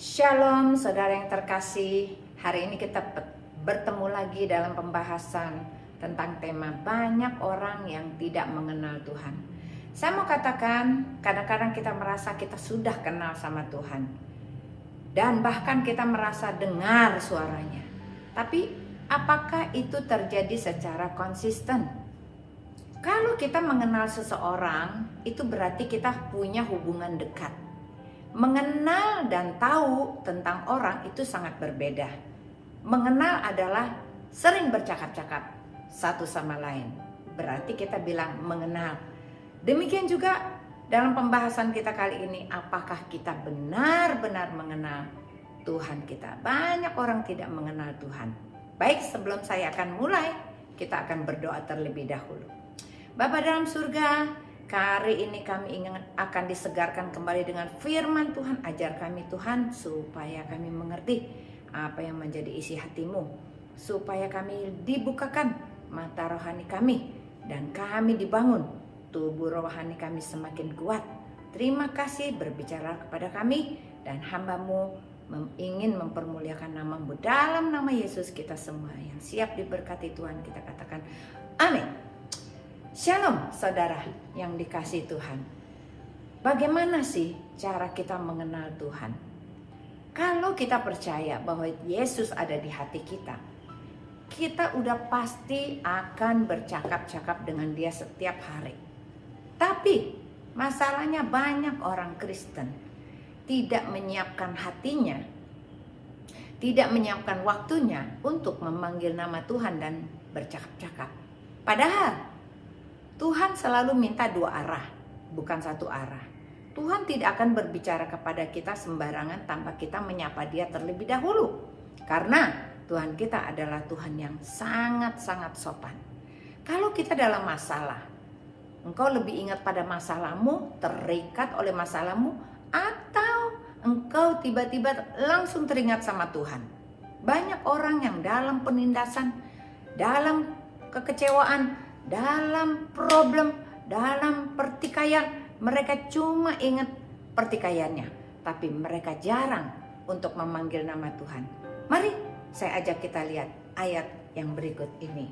Shalom saudara yang terkasih. Hari ini kita bertemu lagi dalam pembahasan tentang tema banyak orang yang tidak mengenal Tuhan. Saya mau katakan, kadang-kadang kita merasa kita sudah kenal sama Tuhan, dan bahkan kita merasa dengar suaranya. Tapi apakah itu terjadi secara konsisten? Kalau kita mengenal seseorang, itu berarti kita punya hubungan dekat. Mengenal dan tahu tentang orang itu sangat berbeda. Mengenal adalah sering bercakap-cakap satu sama lain. Berarti kita bilang mengenal. Demikian juga dalam pembahasan kita kali ini, apakah kita benar-benar mengenal Tuhan kita? Banyak orang tidak mengenal Tuhan. Baik, sebelum saya akan mulai, kita akan berdoa terlebih dahulu. Bapa dalam surga, hari ini kami akan disegarkan kembali dengan firman Tuhan. Ajar kami Tuhan, supaya kami mengerti apa yang menjadi isi hati-Mu, supaya kami dibukakan mata rohani kami, dan kami dibangun, tubuh rohani kami semakin kuat. Terima kasih, berbicara kepada kami, dan hamba-Mu ingin mempermuliakan nama-Mu. Dalam nama Yesus kita semua yang siap diberkati Tuhan, kita katakan amin. Shalom saudara yang dikasihi Tuhan. Bagaimana sih cara kita mengenal Tuhan? Kalau kita percaya bahwa Yesus ada di hati kita, kita udah pasti akan bercakap-cakap dengan Dia setiap hari. Tapi masalahnya banyak orang Kristen tidak menyiapkan hatinya, tidak menyiapkan waktunya untuk memanggil nama Tuhan dan bercakap-cakap. Padahal Tuhan selalu minta dua arah, bukan satu arah. Tuhan tidak akan berbicara kepada kita sembarangan tanpa kita menyapa Dia terlebih dahulu. Karena Tuhan kita adalah Tuhan yang sangat-sangat sopan. Kalau kita dalam masalah, engkau lebih ingat pada masalahmu, terikat oleh masalahmu, atau engkau tiba-tiba langsung teringat sama Tuhan? Banyak orang yang dalam penindasan, dalam kekecewaan, dalam problem, dalam pertikaian, mereka cuma ingat pertikaiannya, tapi mereka jarang untuk memanggil nama Tuhan. Mari saya ajak kita lihat ayat yang berikut ini.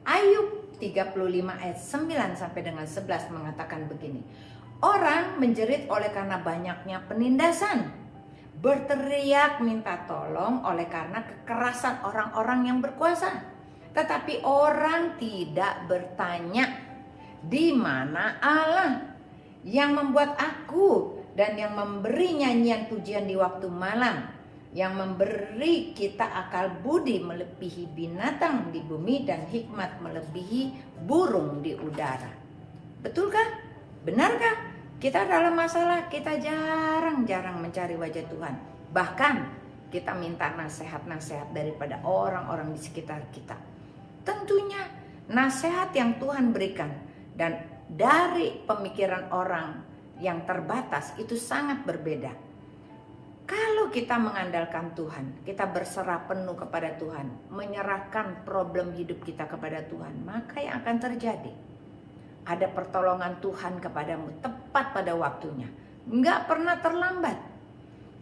Ayub 35 ayat 9 sampai dengan 11 mengatakan begini. Orang menjerit oleh karena banyaknya penindasan, berteriak minta tolong oleh karena kekerasan orang-orang yang berkuasa. Tetapi orang tidak bertanya, di mana Allah yang membuat aku dan yang memberi nyanyian pujian di waktu malam, yang memberi kita akal budi melebihi binatang di bumi dan hikmat melebihi burung di udara. Betulkah? Benarkah? Kita dalam masalah, kita jarang-jarang mencari wajah Tuhan. Bahkan kita minta nasihat-nasihat daripada orang-orang di sekitar kita. Tentunya nasihat yang Tuhan berikan dan dari pemikiran orang yang terbatas itu sangat berbeda. Kalau kita mengandalkan Tuhan, kita berserah penuh kepada Tuhan, menyerahkan problem hidup kita kepada Tuhan, maka yang akan terjadi, ada pertolongan Tuhan kepadamu tepat pada waktunya. Enggak pernah terlambat.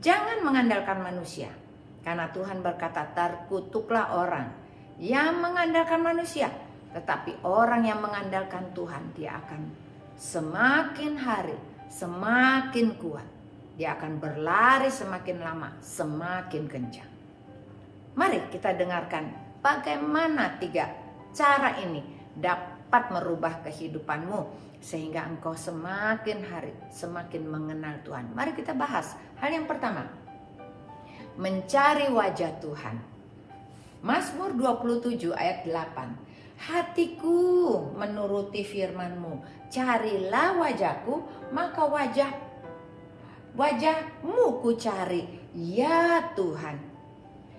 Jangan mengandalkan manusia, karena Tuhan berkata, terkutuklah orang yang mengandalkan manusia, tetapi orang yang mengandalkan Tuhan, dia akan semakin hari semakin kuat. Dia akan berlari semakin lama semakin kencang. Mari kita dengarkan bagaimana 3 cara ini dapat merubah kehidupanmu sehingga engkau semakin hari semakin mengenal Tuhan. Mari kita bahas. Hal yang pertama, mencari wajah Tuhan. Mazmur 27 ayat 8. Hatiku menuruti firman-Mu, carilah wajahku, maka wajah-Mu ku cari, ya Tuhan.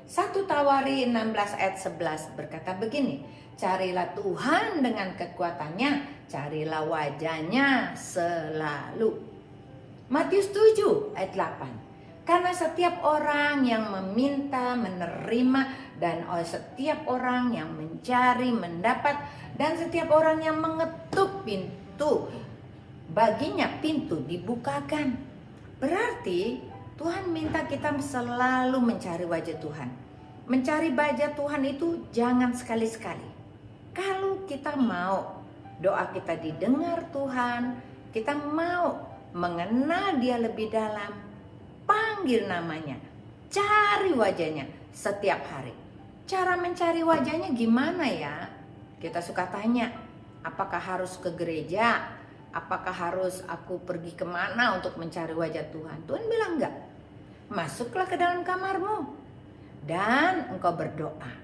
1 Tawari 16 ayat 11 berkata begini, carilah Tuhan dengan kekuatannya, carilah wajahnya selalu. Matius 7 ayat 8. Karena setiap orang yang meminta menerima, dan setiap orang yang mencari mendapat, dan setiap orang yang mengetuk pintu baginya pintu dibukakan. Berarti Tuhan minta kita selalu mencari wajah Tuhan. Mencari wajah Tuhan itu jangan sekali-sekali. Kalau kita mau doa kita didengar Tuhan, kita mau mengenal Dia lebih dalam, panggil namanya, cari wajahnya setiap hari. Cara mencari wajahnya gimana ya? Kita suka tanya, apakah harus ke gereja? Apakah harus aku pergi kemana untuk mencari wajah Tuhan? Tuhan bilang enggak. Masuklah ke dalam kamarmu dan engkau berdoa.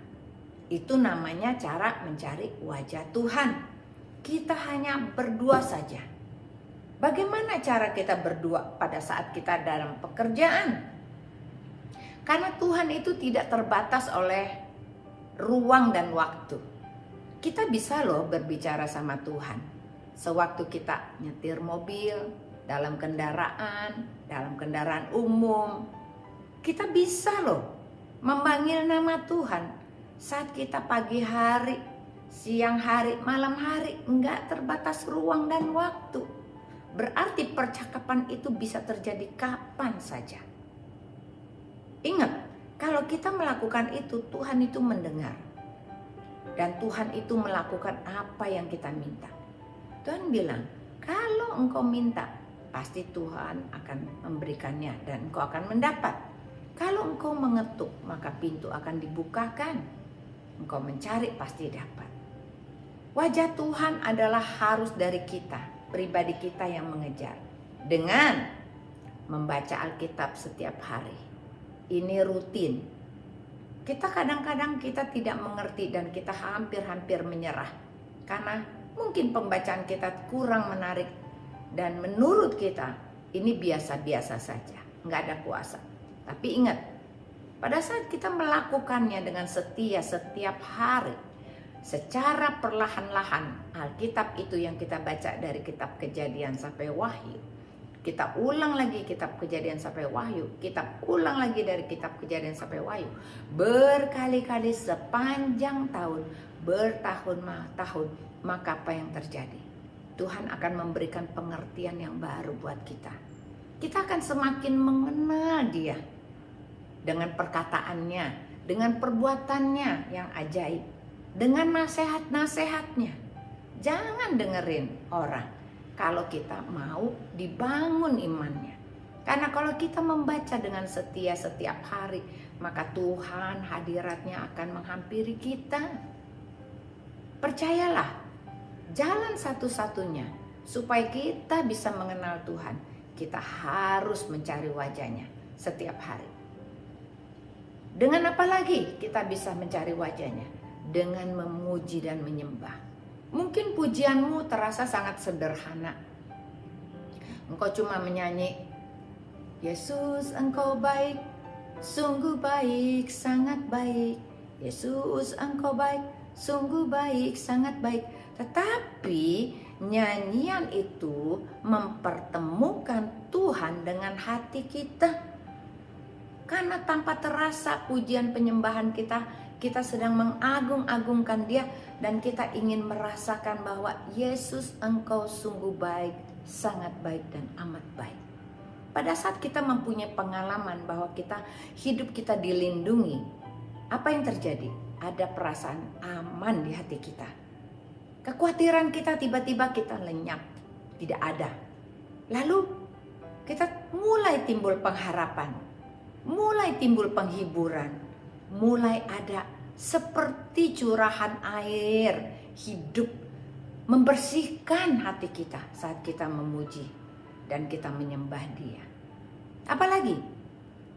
Itu namanya cara mencari wajah Tuhan. Kita hanya berdua saja. Bagaimana cara kita berdua pada saat kita dalam pekerjaan? Karena Tuhan itu tidak terbatas oleh ruang dan waktu. Kita bisa loh berbicara sama Tuhan. Sewaktu kita nyetir mobil, dalam kendaraan umum, kita bisa loh memanggil nama Tuhan. Saat kita pagi hari, siang hari, malam hari, enggak terbatas ruang dan waktu. Berarti percakapan itu bisa terjadi kapan saja. Ingat, kalau kita melakukan itu, Tuhan itu mendengar. Dan Tuhan itu melakukan apa yang kita minta. Tuhan bilang, kalau engkau minta, pasti Tuhan akan memberikannya dan engkau akan mendapat. Kalau engkau mengetuk, maka pintu akan dibukakan. Engkau mencari, pasti dapat. Wajah Tuhan adalah harus dari kita, pribadi kita yang mengejar. Dengan membaca Alkitab setiap hari. Ini rutin. Kita kadang-kadang kita tidak mengerti dan kita hampir-hampir menyerah. Karena mungkin pembacaan kita kurang menarik dan menurut kita ini biasa-biasa saja, nggak ada kuasa. Tapi ingat, pada saat kita melakukannya dengan setia setiap hari, secara perlahan-lahan, Alkitab itu yang kita baca dari kitab Kejadian sampai Wahyu, kita ulang lagi kitab Kejadian sampai Wahyu, kita ulang lagi dari kitab Kejadian sampai Wahyu, berkali-kali sepanjang tahun, bertahun-tahun. Maka apa yang terjadi? Tuhan akan memberikan pengertian yang baru buat kita. Kita akan semakin mengenal Dia dengan perkataannya, dengan perbuatannya yang ajaib, dengan nasihat-nasihatnya. Jangan dengerin orang kalau kita mau dibangun imannya. Karena kalau kita membaca dengan setia setiap hari, maka Tuhan hadiratnya akan menghampiri kita. Percayalah, jalan satu-satunya supaya kita bisa mengenal Tuhan, kita harus mencari wajahnya setiap hari. Dengan apa lagi kita bisa mencari wajahnya? Dengan memuji dan menyembah. Mungkin pujianmu terasa sangat sederhana. Engkau cuma menyanyi, Yesus engkau baik, sungguh baik, sangat baik. Yesus engkau baik, sungguh baik, sangat baik. Tetapi nyanyian itu mempertemukan Tuhan dengan hati kita. Karena tanpa terasa pujian penyembahan kita sedang mengagung-agungkan Dia. Dan kita ingin merasakan bahwa Yesus engkau sungguh baik, sangat baik dan amat baik. Pada saat kita mempunyai pengalaman bahwa hidup kita dilindungi, apa yang terjadi? Ada perasaan aman di hati kita. Kekhawatiran kita tiba-tiba kita lenyap, tidak ada. Lalu kita mulai timbul pengharapan, mulai timbul penghiburan, mulai ada seperti curahan air hidup membersihkan hati kita saat kita memuji dan kita menyembah Dia. Apalagi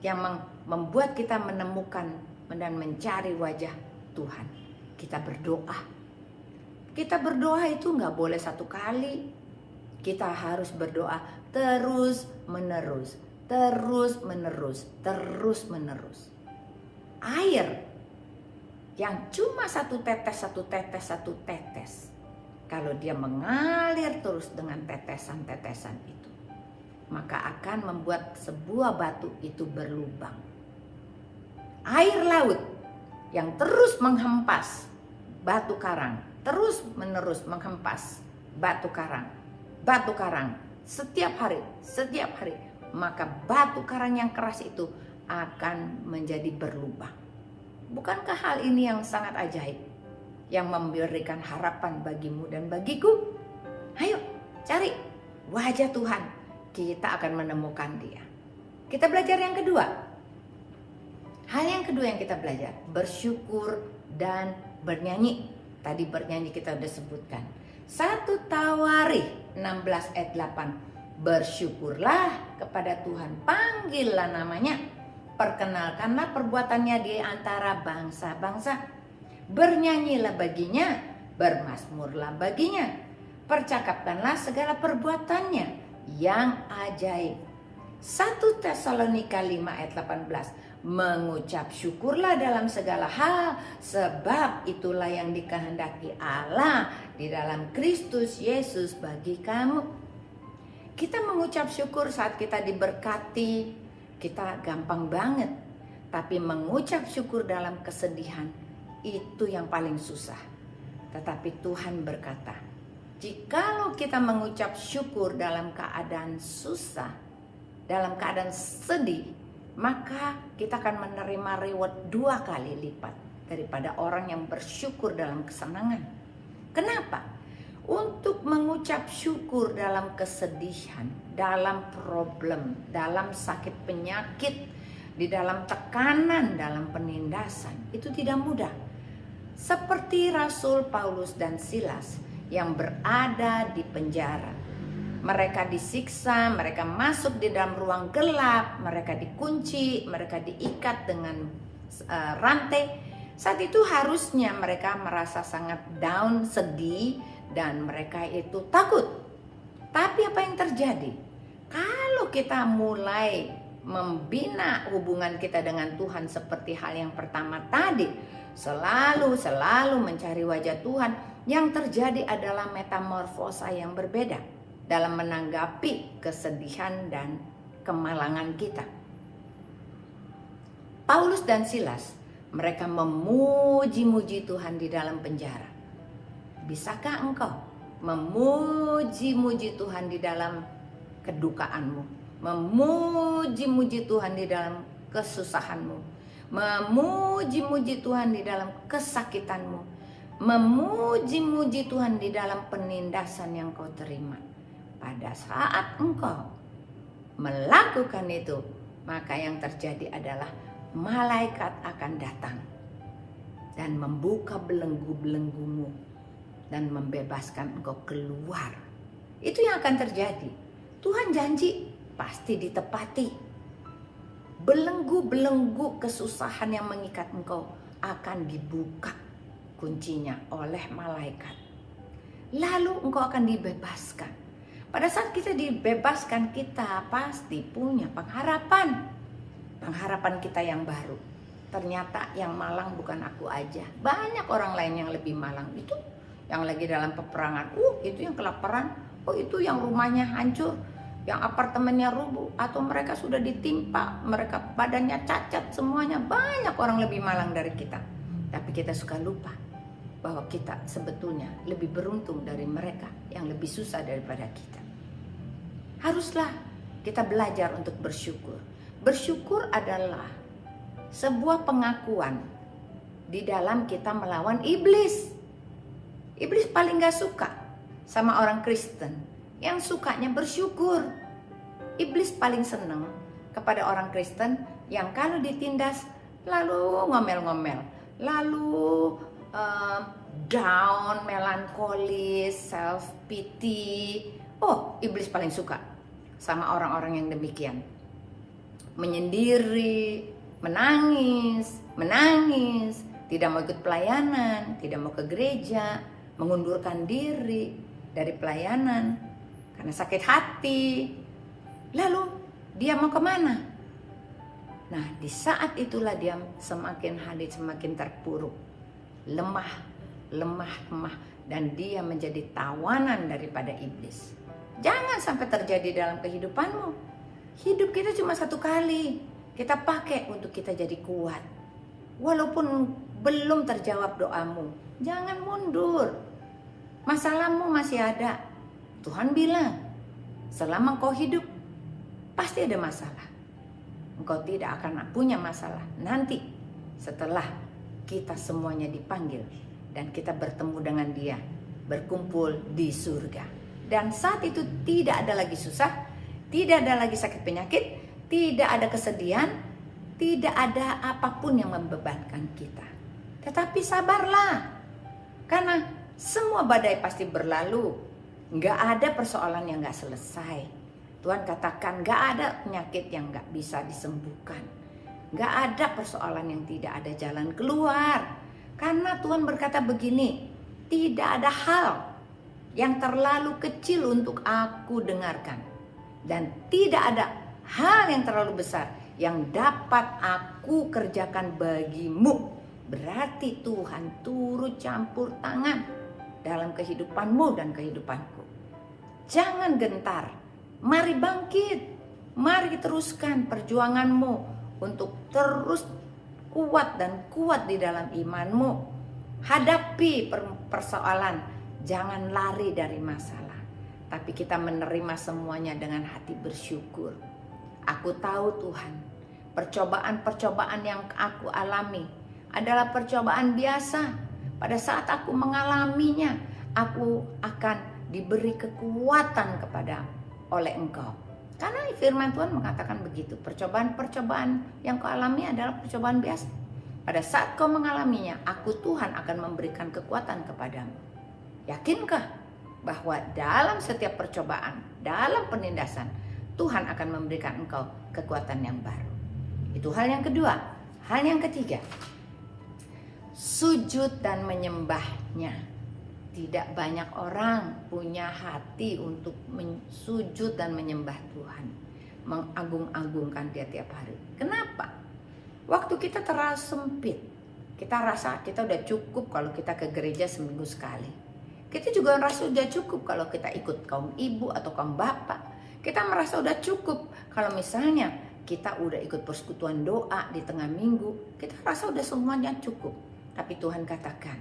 yang membuat kita menemukan dan mencari wajah Tuhan, kita berdoa. Kita berdoa itu nggak boleh satu kali. Kita harus berdoa terus menerus, terus menerus, terus menerus. Air yang cuma satu tetes, kalau dia mengalir terus dengan tetesan-tetesan itu, maka akan membuat sebuah batu itu berlubang. Air laut yang terus menghempas batu karang, terus menerus menghempas batu karang, setiap hari, maka batu karang yang keras itu akan menjadi berlubang. Bukankah hal ini yang sangat ajaib, yang memberikan harapan bagimu dan bagiku? Ayo cari wajah Tuhan, kita akan menemukan Dia. Kita belajar yang kedua. Hal yang kedua yang kita belajar, bersyukur dan bernyanyi. Tadi bernyanyi kita udah sebutkan. 1 Tawarikh 16 ayat 8. Bersyukurlah kepada Tuhan, panggillah namanya, perkenalkanlah perbuatannya di antara bangsa-bangsa. Bernyanyilah baginya, bermazmurlah baginya, percakapkanlah segala perbuatannya yang ajaib. 1 Tesalonika 5 ayat 18. Mengucap syukurlah dalam segala hal, sebab itulah yang dikehendaki Allah di dalam Kristus Yesus bagi kamu. Kita mengucap syukur saat kita diberkati, kita gampang banget. Tapi mengucap syukur dalam kesedihan, itu yang paling susah. Tetapi Tuhan berkata, jikalau kita mengucap syukur dalam keadaan susah, dalam keadaan sedih, maka kita akan menerima reward 2 kali lipat daripada orang yang bersyukur dalam kesenangan. Kenapa? Untuk mengucap syukur dalam kesedihan, dalam problem, dalam sakit penyakit, di dalam tekanan, dalam penindasan, itu tidak mudah. Seperti Rasul Paulus dan Silas yang berada di penjara. Mereka disiksa, mereka masuk di dalam ruang gelap, mereka dikunci, mereka diikat dengan rantai. Saat itu harusnya mereka merasa sangat down, sedih, dan mereka itu takut. Tapi apa yang terjadi? Kalau kita mulai membina hubungan kita dengan Tuhan seperti hal yang pertama tadi, selalu mencari wajah Tuhan, yang terjadi adalah metamorfosa yang berbeda dalam menanggapi kesedihan dan kemalangan kita. Paulus dan Silas, mereka memuji-muji Tuhan di dalam penjara. Bisakah engkau memuji-muji Tuhan di dalam kedukaanmu? Memuji-muji Tuhan di dalam kesusahanmu? Memuji-muji Tuhan di dalam kesakitanmu? Memuji-muji Tuhan di dalam penindasan yang kau terima? Pada saat engkau melakukan itu, maka yang terjadi adalah malaikat akan datang dan membuka belenggu-belenggumu dan membebaskan engkau keluar. Itu yang akan terjadi. Tuhan janji pasti ditepati. Belenggu-belenggu kesusahan yang mengikat engkau akan dibuka kuncinya oleh malaikat. Lalu engkau akan dibebaskan. Pada saat kita dibebaskan, kita pasti punya pengharapan. Pengharapan kita yang baru. Ternyata yang malang bukan aku aja. Banyak orang lain yang lebih malang. Itu yang lagi dalam peperangan. Itu yang kelaparan. Itu yang rumahnya hancur. Yang apartemennya rubuh. Atau mereka sudah ditimpa. Mereka badannya cacat semuanya. Banyak orang lebih malang dari kita. Tapi kita suka lupa bahwa kita sebetulnya lebih beruntung dari mereka yang lebih susah daripada kita. Haruslah kita belajar untuk bersyukur. Bersyukur adalah sebuah pengakuan di dalam kita melawan iblis. Iblis paling gak suka sama orang Kristen yang sukanya bersyukur. Iblis paling senang kepada orang Kristen yang kalau ditindas lalu ngomel-ngomel, lalu down, melankolis, self pity. Iblis paling suka sama orang-orang yang demikian. Menyendiri, menangis, tidak mau ikut pelayanan, tidak mau ke gereja, mengundurkan diri dari pelayanan karena sakit hati. Lalu dia mau kemana? Nah, di saat itulah dia semakin hari semakin terpuruk, lemah, dan dia menjadi tawanan daripada iblis. Jangan sampai terjadi dalam kehidupanmu. Hidup kita cuma satu kali. Kita pakai untuk kita jadi kuat. Walaupun belum terjawab doamu, jangan mundur. Masalahmu masih ada. Tuhan bilang, selama kau hidup, pasti ada masalah. Engkau tidak akan punya masalah nanti setelah kita semuanya dipanggil dan kita bertemu dengan Dia, berkumpul di surga. Dan saat itu tidak ada lagi susah, tidak ada lagi sakit penyakit, tidak ada kesedihan, tidak ada apapun yang membebankan kita. Tetapi sabarlah, karena semua badai pasti berlalu. Nggak ada persoalan yang nggak selesai. Tuhan katakan nggak ada penyakit yang nggak bisa disembuhkan. Nggak ada persoalan yang tidak ada jalan keluar. Karena Tuhan berkata begini, tidak ada hal yang terlalu kecil untuk aku dengarkan. Dan tidak ada hal yang terlalu besar yang dapat aku kerjakan bagimu. Berarti Tuhan turut campur tangan dalam kehidupanmu dan kehidupanku. Jangan gentar, mari bangkit, mari teruskan perjuanganmu untuk terus kuat dan kuat di dalam imanmu. Hadapi persoalan, jangan lari dari masalah, tapi kita menerima semuanya dengan hati bersyukur. Aku tahu Tuhan, percobaan-percobaan yang aku alami adalah percobaan biasa. Pada saat aku mengalaminya, aku akan diberi kekuatan oleh Engkau. Karena firman Tuhan mengatakan begitu. Percobaan-percobaan yang kau alami adalah percobaan biasa. Pada saat kau mengalaminya, aku Tuhan akan memberikan kekuatan kepadamu. Yakinkah bahwa dalam setiap percobaan, dalam penindasan, Tuhan akan memberikan engkau kekuatan yang baru. Itu hal yang kedua. Hal yang ketiga, sujud dan menyembahnya. Tidak banyak orang punya hati untuk sujud dan menyembah Tuhan, mengagung-agungkan Dia tiap hari. Kenapa? Waktu kita terlalu sempit. Kita rasa kita udah cukup kalau kita ke gereja seminggu sekali. Kita juga merasa udah cukup kalau kita ikut kaum ibu atau kaum bapak. Kita merasa udah cukup kalau misalnya kita udah ikut persekutuan doa di tengah minggu. Kita rasa udah semuanya cukup. Tapi Tuhan katakan,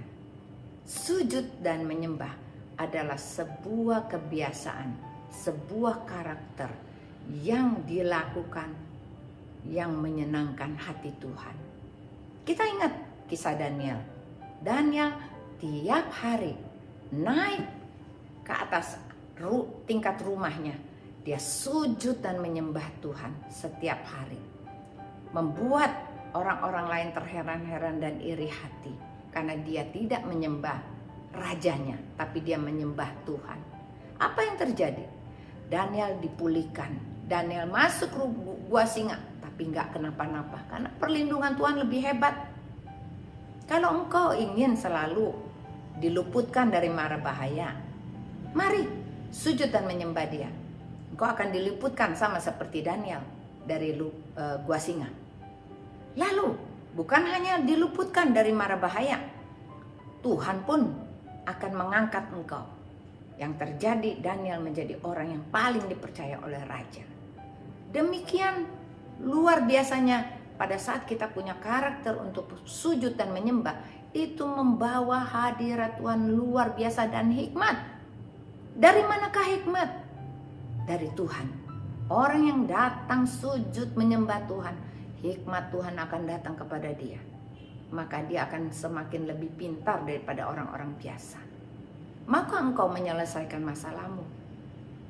sujud dan menyembah adalah sebuah kebiasaan, sebuah karakter yang dilakukan yang menyenangkan hati Tuhan. Kita ingat kisah Daniel. Daniel tiap hari naik ke atas tingkat rumahnya. Dia sujud dan menyembah Tuhan setiap hari. Membuat orang-orang lain terheran-heran dan iri hati. Karena dia tidak menyembah rajanya, tapi dia menyembah Tuhan. Apa yang terjadi? Daniel dipulihkan. Daniel masuk gua singa, tapi nggak kenapa-napa. Karena perlindungan Tuhan lebih hebat. Kalau engkau ingin selalu diluputkan dari mara bahaya, mari sujud dan menyembah Dia. Engkau akan diluputkan sama seperti Daniel dari gua singa. Lalu, bukan hanya diluputkan dari mara bahaya, Tuhan pun akan mengangkat engkau. Yang terjadi, Daniel menjadi orang yang paling dipercaya oleh raja. Demikian luar biasanya pada saat kita punya karakter untuk sujud dan menyembah, itu membawa hadirat Tuhan luar biasa dan hikmat. Dari manakah hikmat? Dari Tuhan. Orang yang datang sujud menyembah Tuhan, hikmat Tuhan akan datang kepada dia. Maka dia akan semakin lebih pintar daripada orang-orang biasa. Maka engkau menyelesaikan masalahmu.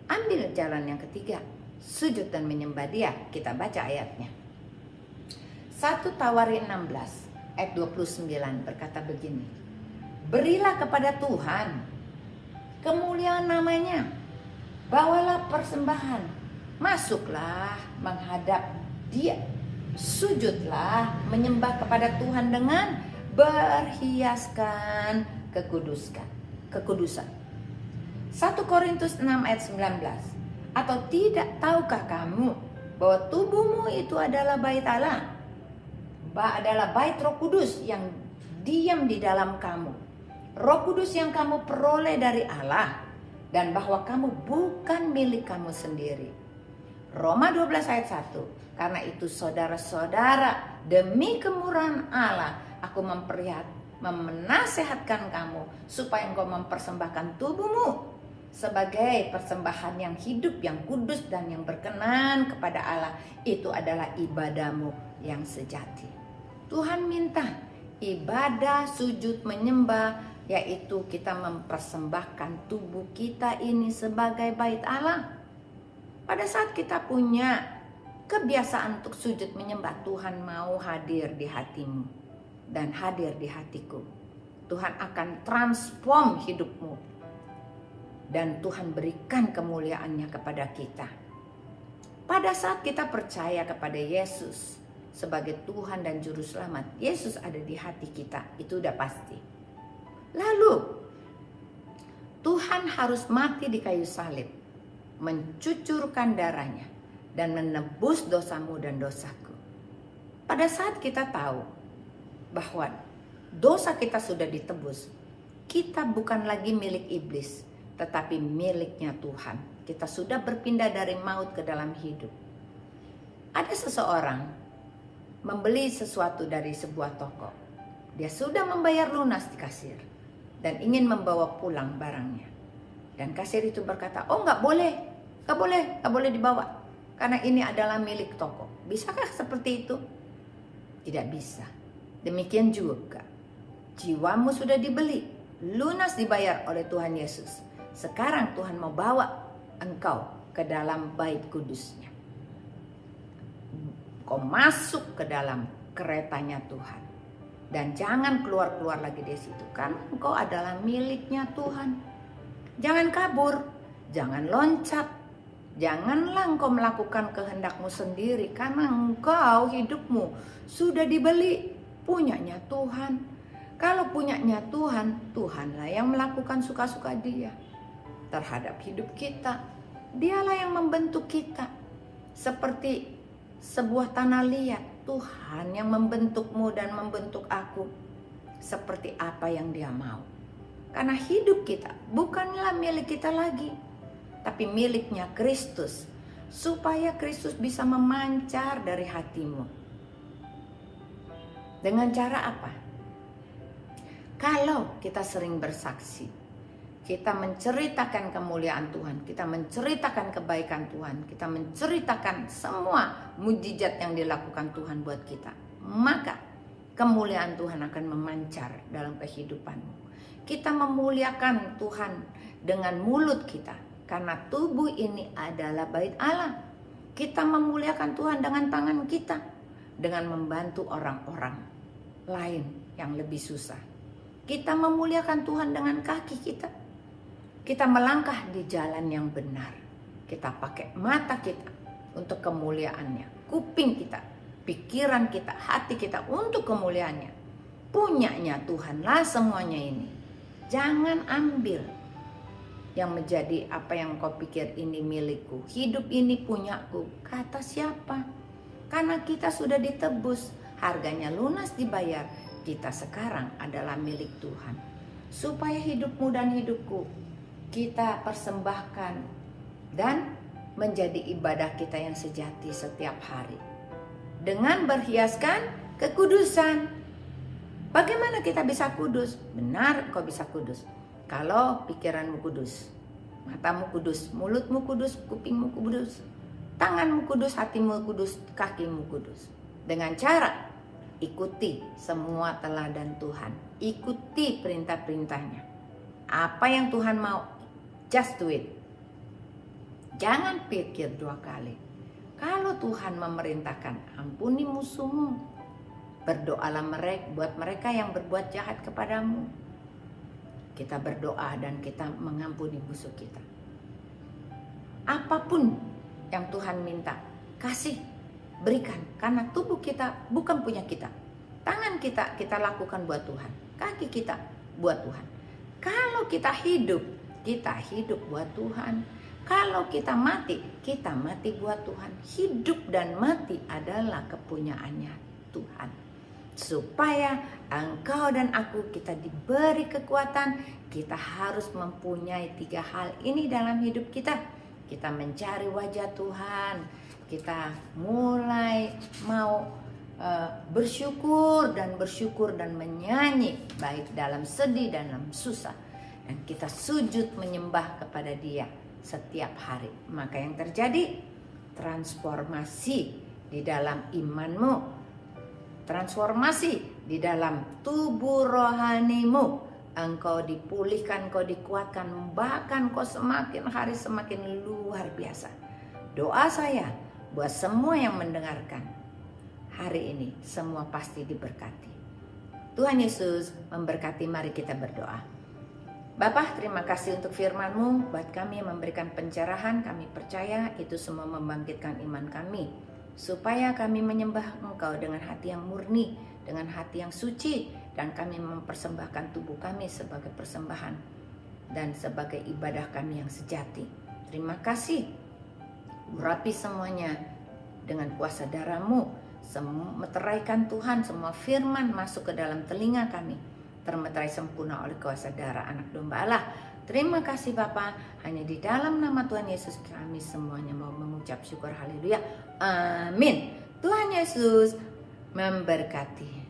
Ambil jalan yang ketiga, sujud dan menyembah Dia. Kita baca ayatnya. 1 Tawarin 16 ayat 29 berkata begini. Berilah kepada Tuhan kemuliaan namanya. Bawalah persembahan. Masuklah menghadap Dia. Sujudlah menyembah kepada Tuhan dengan berhiaskan kekudusan. 1 Korintus 6 ayat 19. Atau tidak tahukah kamu bahwa tubuhmu itu adalah bait Allah, adalah bait Roh Kudus yang diam di dalam kamu, Roh Kudus yang kamu peroleh dari Allah, dan bahwa kamu bukan milik kamu sendiri. Roma 12 ayat 1. Karena itu saudara-saudara, demi kemurahan Allah, aku menasehatkan kamu supaya engkau mempersembahkan tubuhmu sebagai persembahan yang hidup, yang kudus dan yang berkenan kepada Allah. Itu adalah ibadahmu yang sejati. Tuhan minta ibadah, sujud, menyembah, yaitu kita mempersembahkan tubuh kita ini sebagai bait Allah. Pada saat kita punya kebiasaan untuk sujud menyembah, Tuhan mau hadir di hatimu dan hadir di hatiku. Tuhan akan transform hidupmu dan Tuhan berikan kemuliaannya kepada kita. Pada saat kita percaya kepada Yesus sebagai Tuhan dan Juru Selamat, Yesus ada di hati kita, itu udah pasti. Lalu Tuhan harus mati di kayu salib, mencucurkan darahnya dan menebus dosamu dan dosaku. Pada saat kita tahu bahwa dosa kita sudah ditebus, kita bukan lagi milik iblis, tetapi miliknya Tuhan. Kita sudah berpindah dari maut ke dalam hidup. Ada seseorang membeli sesuatu dari sebuah toko. Dia sudah membayar lunas di kasir dan ingin membawa pulang barangnya. Dan kasir itu berkata, oh nggak boleh dibawa. Karena ini adalah milik toko. Bisakah seperti itu? Tidak bisa. Demikian juga, jiwamu sudah dibeli, lunas dibayar oleh Tuhan Yesus. Sekarang Tuhan mau bawa engkau ke dalam bait kudusnya. Kau masuk ke dalam keretanya Tuhan. Dan jangan keluar-keluar lagi dari situ. Karena engkau adalah miliknya Tuhan. Jangan kabur, jangan loncat. Janganlah engkau melakukan kehendakmu sendiri. Karena engkau hidupmu sudah dibeli, punyanya Tuhan. Kalau punyanya Tuhan, Tuhanlah yang melakukan suka-suka Dia terhadap hidup kita. Dialah yang membentuk kita seperti sebuah tanah liat. Tuhan yang membentukmu dan membentuk aku seperti apa yang Dia mau. Karena hidup kita bukanlah milik kita lagi, tapi miliknya Kristus. Supaya Kristus bisa memancar dari hatimu. Dengan cara apa? Kalau kita sering bersaksi, kita menceritakan kemuliaan Tuhan, kita menceritakan kebaikan Tuhan, kita menceritakan semua mujizat yang dilakukan Tuhan buat kita, maka kemuliaan Tuhan akan memancar dalam kehidupanmu. Kita memuliakan Tuhan dengan mulut kita, karena tubuh ini adalah bait Allah. Kita memuliakan Tuhan dengan tangan kita, dengan membantu orang-orang lain yang lebih susah. Kita memuliakan Tuhan dengan kaki kita. Kita melangkah di jalan yang benar. Kita pakai mata kita untuk kemuliaannya. Kuping kita, pikiran kita, hati kita untuk kemuliaannya. Punyanya Tuhanlah semuanya ini. Jangan ambil yang menjadi apa yang kau pikir ini milikku. Hidup ini punyaku. Kata siapa? Karena kita sudah ditebus. Harganya lunas dibayar. Kita sekarang adalah milik Tuhan. Supaya hidupmu dan hidupku kita persembahkan dan menjadi ibadah kita yang sejati setiap hari. Dengan berhiaskan kekudusan. Bagaimana kita bisa kudus? Benar kau bisa kudus. Kalau pikiranmu kudus, matamu kudus, mulutmu kudus, kupingmu kudus, tanganmu kudus, hatimu kudus, kakimu kudus. Dengan cara ikuti semua teladan Tuhan. Ikuti perintah-perintahnya. Apa yang Tuhan mau, just do it. Jangan pikir dua kali. Kalau Tuhan memerintahkan, ampuni musuhmu. Berdoalah buat mereka yang berbuat jahat kepadamu. Kita berdoa dan kita mengampuni musuh kita. Apapun yang Tuhan minta, kasih, berikan. Karena tubuh kita bukan punya kita. Tangan kita lakukan buat Tuhan. Kaki kita buat Tuhan. Kalau kita hidup buat Tuhan. Kalau kita mati buat Tuhan. Hidup dan mati adalah kepunyaannya Tuhan. Supaya engkau dan aku kita diberi kekuatan, kita harus mempunyai 3 hal ini dalam hidup kita. Kita mencari wajah Tuhan, kita mulai mau bersyukur dan menyanyi, baik dalam sedih dan dalam susah. dan kita sujud menyembah kepada Dia setiap hari. Maka yang terjadi transformasi di dalam imanmu, transformasi di dalam tubuh rohanimu. Engkau dipulihkan, engkau dikuatkan, bahkan kau semakin hari semakin luar biasa. Doa saya buat semua yang mendengarkan hari ini, semua pasti diberkati. Tuhan Yesus memberkati. Mari kita berdoa. Bapa, terima kasih untuk firman-Mu buat kami, memberikan pencerahan. Kami percaya itu semua membangkitkan iman kami, supaya kami menyembah Engkau dengan hati yang murni, dengan hati yang suci, dan kami mempersembahkan tubuh kami sebagai persembahan dan sebagai ibadah kami yang sejati. Terima kasih. Urapi semuanya dengan kuasa darah-Mu. Meteraikan Tuhan semua firman masuk ke dalam telinga kami, termeterai sempurna oleh kuasa darah Anak Domba Allah. Terima kasih Bapa. Hanya di dalam nama Tuhan Yesus kami semuanya mau mengucap syukur. Haleluya. Amin. Tuhan Yesus memberkati.